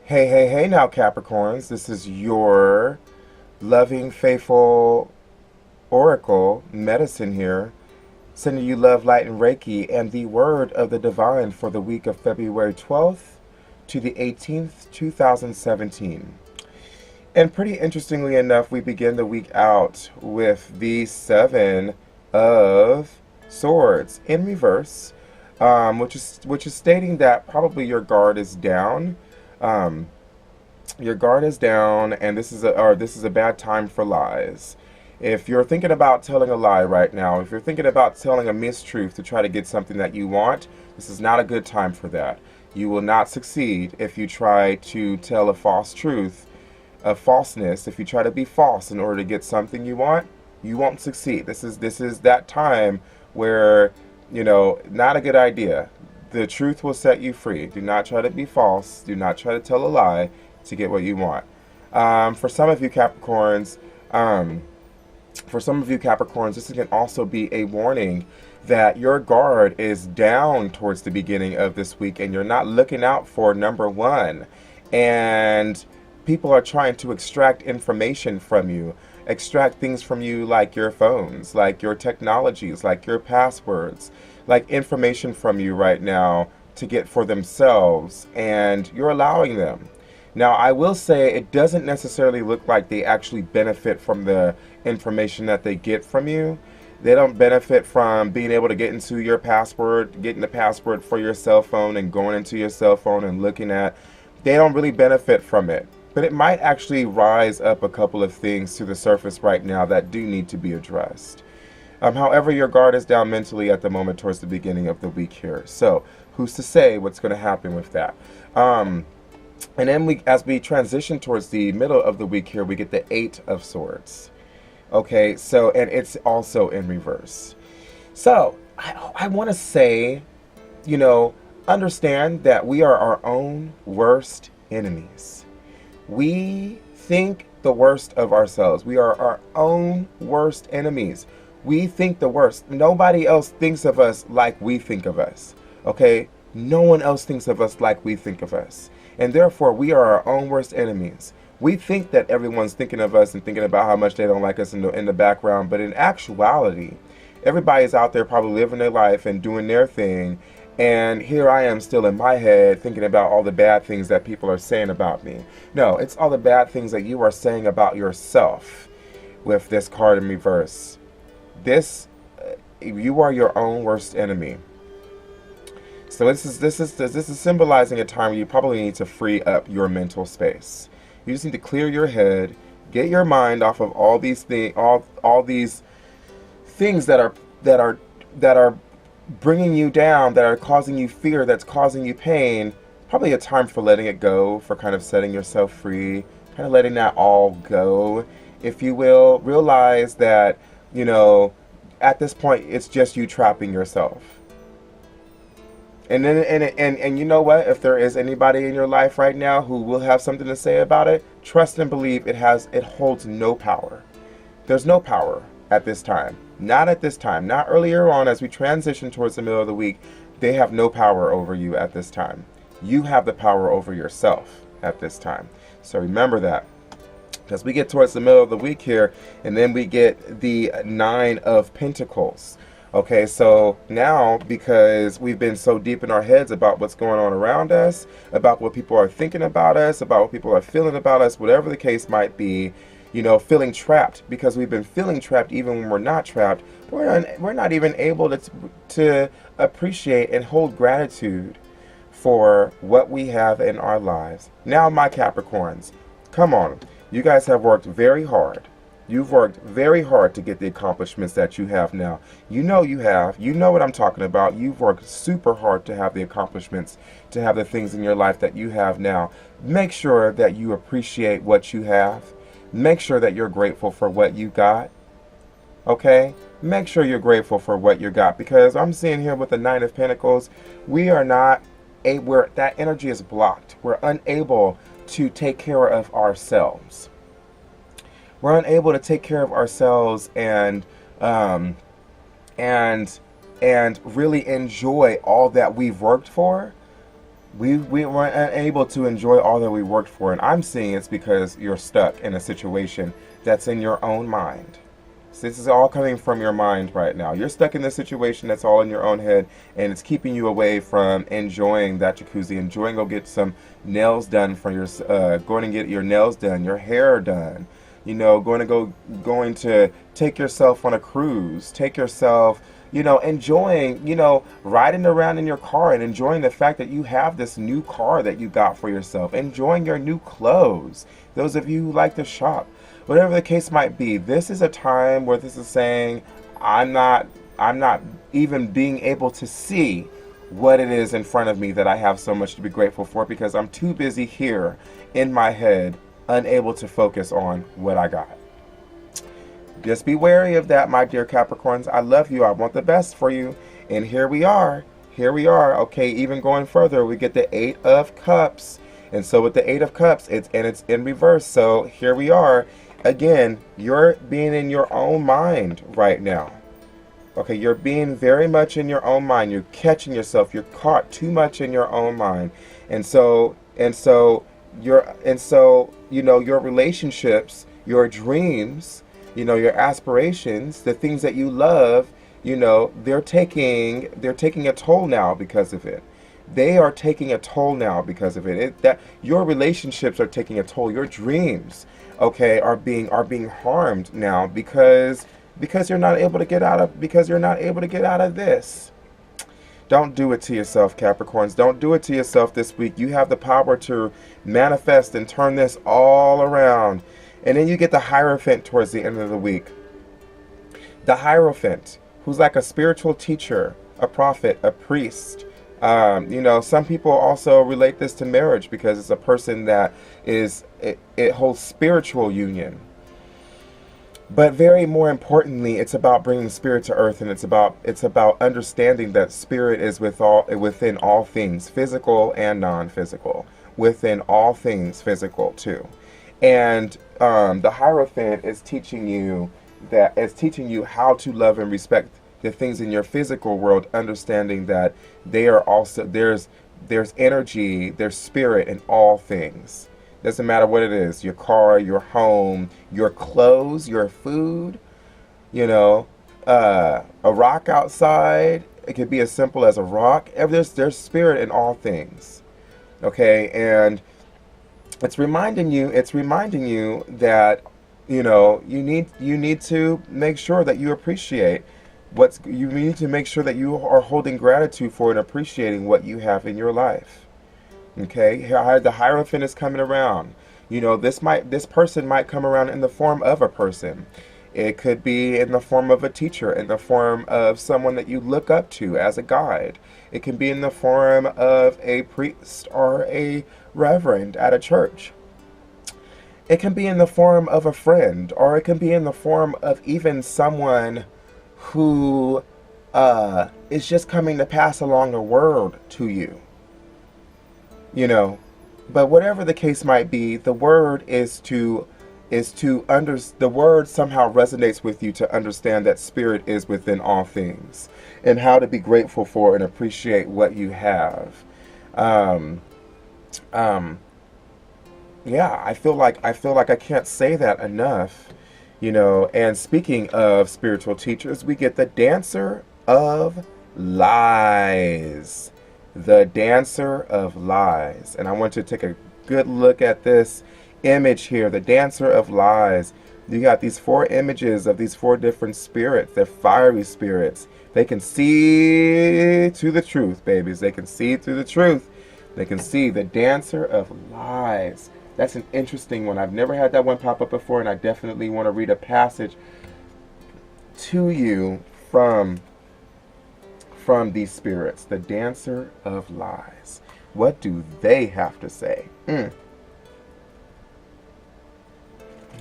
Hey, hey, hey now, Capricorns. This is your loving, faithful oracle, medicine here, sending you love, light, and Reiki, and the word of the divine for the week of February 12th to the 18th, 2017. And pretty interestingly enough, we begin the week out with the Seven of Swords in reverse, which is stating that probably your guard is down. Um, your guard is down, and this is a bad time for lies. If you're thinking about telling a lie right now, if you're thinking about telling a mistruth to try to get something that you want, this is not a good time for that. You will not succeed if you try to tell a false truth, a falseness. If you try to be false in order to get something you want, you won't succeed. This is that time where, not a good idea. The truth will set you free. Do not try to be false. Do not try to tell a lie to get what you want. For some of you Capricorns, this can also be a warning that your guard is down towards the beginning of this week and you're not looking out for number one. And people are trying to extract information from you, extract things from you like your phones, like your technologies, like your passwords, like information from you right now to get for themselves, and you're allowing them. Now, I will say it doesn't necessarily look like they actually benefit from the information that they get from you. They don't benefit from being able to get into your password, getting the password for your cell phone and going into your cell phone and looking at. They don't really benefit from it. But it might actually rise up a couple of things to the surface right now that do need to be addressed. However, your guard is down mentally at the moment towards the beginning of the week here. So, who's to say what's going to happen with that? And then as we transition towards the middle of the week here, we get the Eight of Swords. Okay, so, and it's also in reverse. So, I want to say, understand that we are our own worst enemies. We think the worst of ourselves. We are our own worst enemies. We think the worst. Nobody else thinks of us like we think of us. Okay? No one else thinks of us like we think of us. And therefore, we are our own worst enemies. We think that everyone's thinking of us and thinking about how much they don't like us in the background. But in actuality, everybody's out there probably living their life and doing their thing. And here I am still in my head thinking about all the bad things that people are saying about me. No, it's all the bad things that you are saying about yourself with this card in reverse. You are your own worst enemy. So this is symbolizing a time where you probably need to free up your mental space. You just need to clear your head, get your mind off of all these things that are bringing you down, that are causing you fear, that's causing you pain. Probably a time for letting it go, for kind of setting yourself free, kind of letting that all go, if you will. Realize that, at this point, it's just you trapping yourself. And then, and you know what? If there is anybody in your life right now who will have something to say about it, trust and believe it holds no power. There's no power at this time. Not at this time. Not earlier on as we transition towards the middle of the week. They have no power over you at this time. You have the power over yourself at this time. So remember that. As we get towards the middle of the week here, and then we get the Nine of Pentacles. Okay, so now, because we've been so deep in our heads about what's going on around us, about what people are thinking about us, about what people are feeling about us, whatever the case might be, feeling trapped, because we've been feeling trapped even when we're not trapped, we're not even able to appreciate and hold gratitude for what we have in our lives. Now, my Capricorns, come on. You guys have worked very hard. You've worked very hard to get the accomplishments that you have now. You know you have. You know what I'm talking about. You've worked super hard to have the accomplishments, to have the things in your life that you have now. Make sure that you appreciate what you have. Make sure that you're grateful for what you got. Okay? Make sure you're grateful for what you got, because I'm seeing here with the Nine of Pentacles, that energy is blocked. We're unable to take care of ourselves. We're unable to take care of ourselves and really enjoy all that we've worked for We weren't able to enjoy all that we worked for, and I'm seeing it's because you're stuck in a situation that's in your own mind. So this is all coming from your mind right now. You're stuck in this situation that's all in your own head, and it's keeping you away from enjoying that jacuzzi, enjoying go get some nails done for your, going to get your nails done, your hair done. You know, going to take yourself on a cruise, take yourself, you know, enjoying, you know, riding around in your car and enjoying the fact that you have this new car that you got for yourself, enjoying your new clothes. Those of you who like to shop, whatever the case might be, this is a time where this is saying, I'm not even being able to see what it is in front of me that I have so much to be grateful for, because I'm too busy here in my head, unable to focus on what I got. Just be wary of that, my dear Capricorns. I love you. I want the best for you. And here we are. Here we are. Okay, even going further, we get the 8 of Cups. And so with the 8 of Cups, it's in reverse. So here we are. Again, you're being in your own mind right now. Okay, you're being very much in your own mind. You're catching yourself. You're caught too much in your own mind. And so you know, your relationships, your dreams, you know, your aspirations, the things that you love, you know, they're taking a toll now because of it. They are taking a toll now because of it. That your relationships are taking a toll. Your dreams, okay, are being harmed now because you're not able to get out of this. Don't do it to yourself, Capricorns. Don't do it to yourself this week. You have the power to manifest and turn this all around. And then you get the Hierophant towards the end of the week. The Hierophant, who's like a spiritual teacher, a prophet, a priest. You know, some people also relate this to marriage because it's a person that it holds spiritual union. But very more importantly, it's about bringing spirit to earth, and it's about understanding that spirit is within all things, physical and non-physical, within all things physical too. And the Hierophant is teaching you how to love and respect the things in your physical world, understanding that they are also there's energy, there's spirit in all things. Doesn't matter what it is, your car, your home, your clothes, your food, you know, a rock outside. It could be as simple as a rock. There's spirit in all things. Okay, and it's reminding you that, you know, you need to make sure that you appreciate you need to make sure that you are holding gratitude for and appreciating what you have in your life. Okay, the Hierophant is coming around. You know, this person might come around in the form of a person. It could be in the form of a teacher, in the form of someone that you look up to as a guide. It can be in the form of a priest or a reverend at a church. It can be in the form of a friend, or it can be in the form of even someone who is just coming to pass along a word to you. You know, but whatever the case might be, the word the word somehow resonates with you to understand that spirit is within all things and how to be grateful for and appreciate what you have. Yeah, I feel like I can't say that enough, you know. And speaking of spiritual teachers, we get the Dancer of Lies. The Dancer of Lies. And I want you to take a good look at this image here. The Dancer of Lies. You got these 4 images of these 4 different spirits. They're fiery spirits. They can see to the truth, babies. They can see through the truth. They can see the Dancer of Lies. That's an interesting one. I've never had that one pop up before, and I definitely want to read a passage to you from these spirits, the Dancer of Lies. What do they have to say?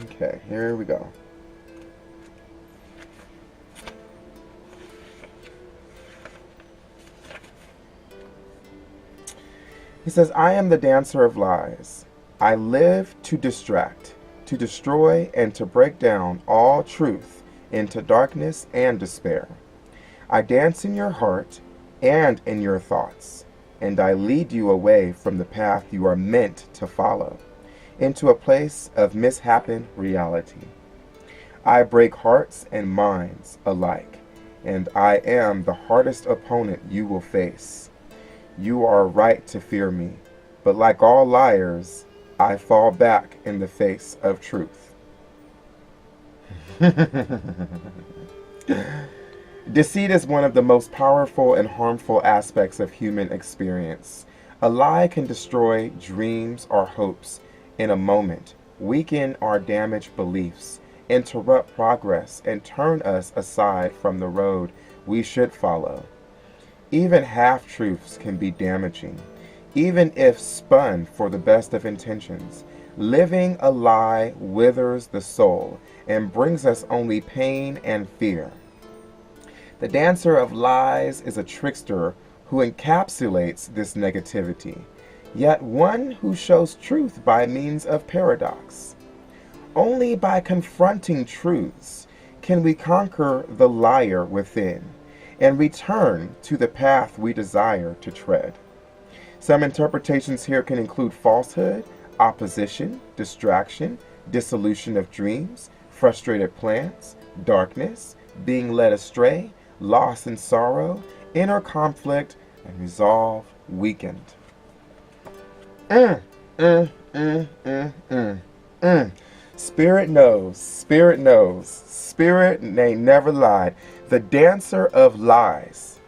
Okay, here we go. He says, I am the Dancer of Lies. I live to distract, to destroy, and to break down all truth into darkness and despair. I dance in your heart and in your thoughts. and I lead you away from the path you are meant to follow, into a place of mishappen reality. I break hearts and minds alike, and I am the hardest opponent you will face. You are right to fear me, but like all liars, I fall back in the face of truth. Deceit is one of the most powerful and harmful aspects of human experience. A lie can destroy dreams or hopes in a moment, weaken our damaged beliefs, interrupt progress, and turn us aside from the road we should follow. Even half-truths can be damaging, even if spun for the best of intentions. Living a lie withers the soul and brings us only pain and fear. The dancer of lies is a trickster who encapsulates this negativity, yet one who shows truth by means of paradox. Only by confronting truths can we conquer the liar within and return to the path we desire to tread. Some interpretations here can include falsehood, opposition, distraction, dissolution of dreams, frustrated plans, darkness, being led astray, loss and sorrow, inner conflict, and resolve weakened. Spirit knows, Spirit knows, Spirit ain't never lied. The dancer of lies.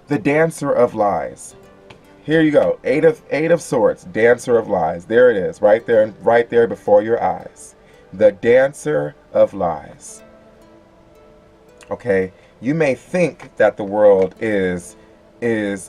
The dancer of lies. Here you go. Eight of Swords, dancer of lies. There it is, right there before your eyes. The dancer of lies. Okay, you may think that the world is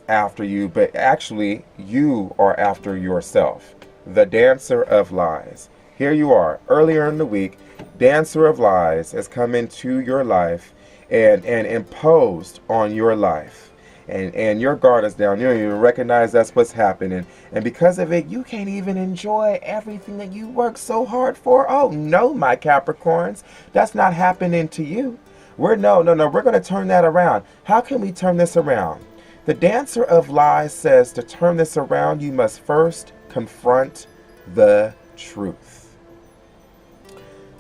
after you, but actually you are after yourself. The dancer of lies. Here you are, earlier in the week, dancer of lies has come into your life and imposed on your life. And your guard is down. You don't even recognize that's what's happening. And because of it, you can't even enjoy everything that you worked so hard for. Oh, no, my Capricorns. That's not happening to you. We're going to turn that around. How can we turn this around? The dancer of lies says to turn this around, you must first confront the truth.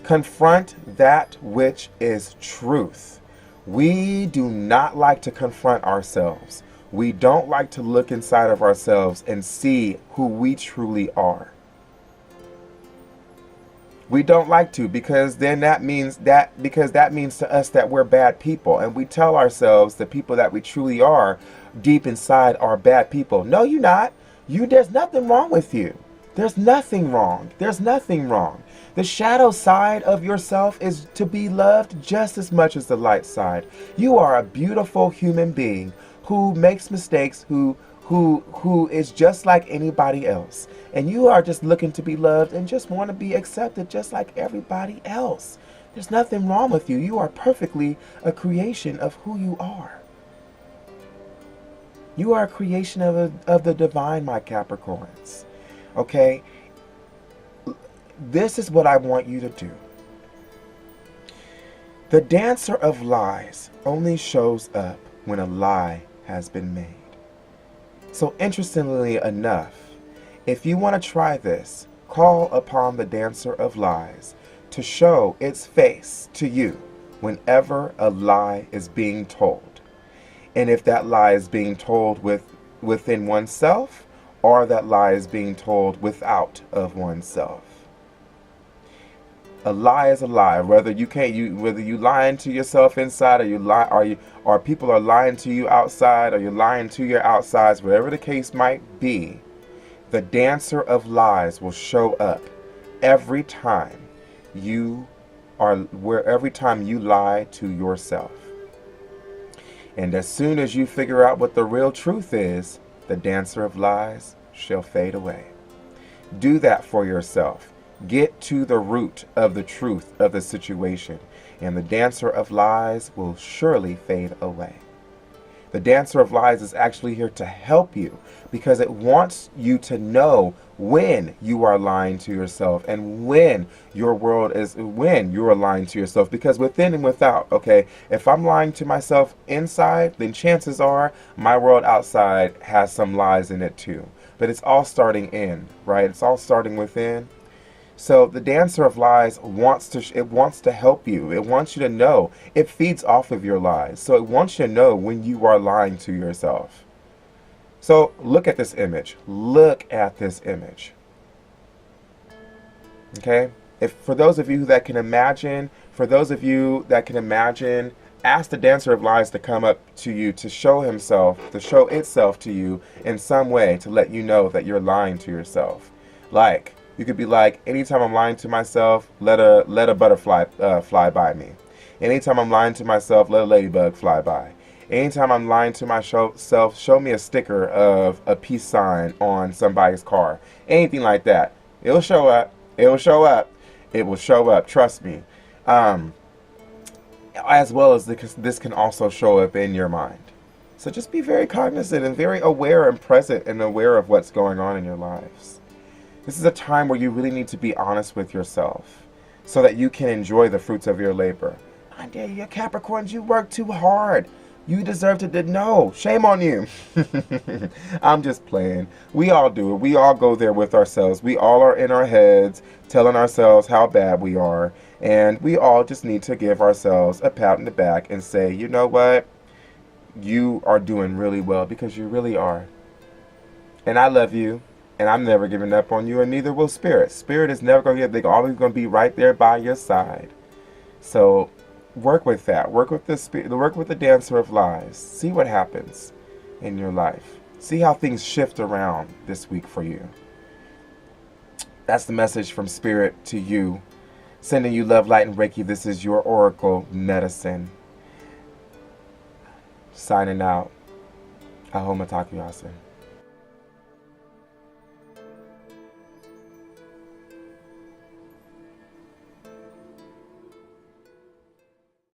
Confront that which is truth. We do not like to confront ourselves. We don't like to look inside of ourselves and see who we truly are. We don't like to, because then that means to us that we're bad people, and we tell ourselves the people that we truly are deep inside are bad people. No, you're not. There's nothing wrong with you. There's nothing wrong. There's nothing wrong. The shadow side of yourself is to be loved just as much as the light side. You are a beautiful human being who makes mistakes, who is just like anybody else. And you are just looking to be loved and just want to be accepted just like everybody else. There's nothing wrong with you. You are perfectly a creation of who you are. You are a creation of the divine, my Capricorns. Okay? This is what I want you to do. The dancer of lies only shows up when a lie has been made. So interestingly enough, if you want to try this, call upon the dancer of lies to show its face to you whenever a lie is being told. And if that lie is being told within oneself, or that lie is being told without of oneself. A lie is a lie. Whether you lying to yourself inside, or people are lying to you outside, or you're lying to your outsides, whatever the case might be, the dancer of lies will show up every time you lie to yourself. And as soon as you figure out what the real truth is, the dancer of lies shall fade away. Do that for yourself. Get to the root of the truth of the situation, and the dancer of lies will surely fade away. The Dancer of Lies is actually here to help you because it wants you to know when you are lying to yourself and when your world is, when you are lying to yourself. Because within and without, okay, if I'm lying to myself inside, then chances are my world outside has some lies in it too. But it's all starting in, right? It's all starting within. So the Dancer of Lies wants to help you. It wants you to know. It feeds off of your lies. So it wants you to know when you are lying to yourself. So look at this image. Look at this image. Okay? If for those of you that can imagine, ask the Dancer of Lies to come up to you to show itself to you in some way to let you know that you're lying to yourself. Like, you could be like, anytime I'm lying to myself, let a butterfly fly by me. Anytime I'm lying to myself, let a ladybug fly by. Anytime I'm lying to myself, show me a sticker of a peace sign on somebody's car. Anything like that. It'll show up. It'll show up. It will show up. Trust me. As well as this can also show up in your mind. So just be very cognizant and very aware and present and aware of what's going on in your lives. This is a time where you really need to be honest with yourself so that you can enjoy the fruits of your labor. I dare you, Capricorns, you work too hard. You deserve to know. Shame on you. I'm just playing. We all do it. We all go there with ourselves. We all are in our heads telling ourselves how bad we are. And we all just need to give ourselves a pat in the back and say, you know what? You are doing really well because you really are. And I love you. And I'm never giving up on you, and neither will Spirit. Spirit is never going to give. They're always going to be right there by your side. So work with that. Work with the Dancer of Lies. See what happens in your life. See how things shift around this week for you. That's the message from Spirit to you. Sending you love, light, and Reiki. This is your Oracle Medicine. Signing out. Aho Mataku Yasin.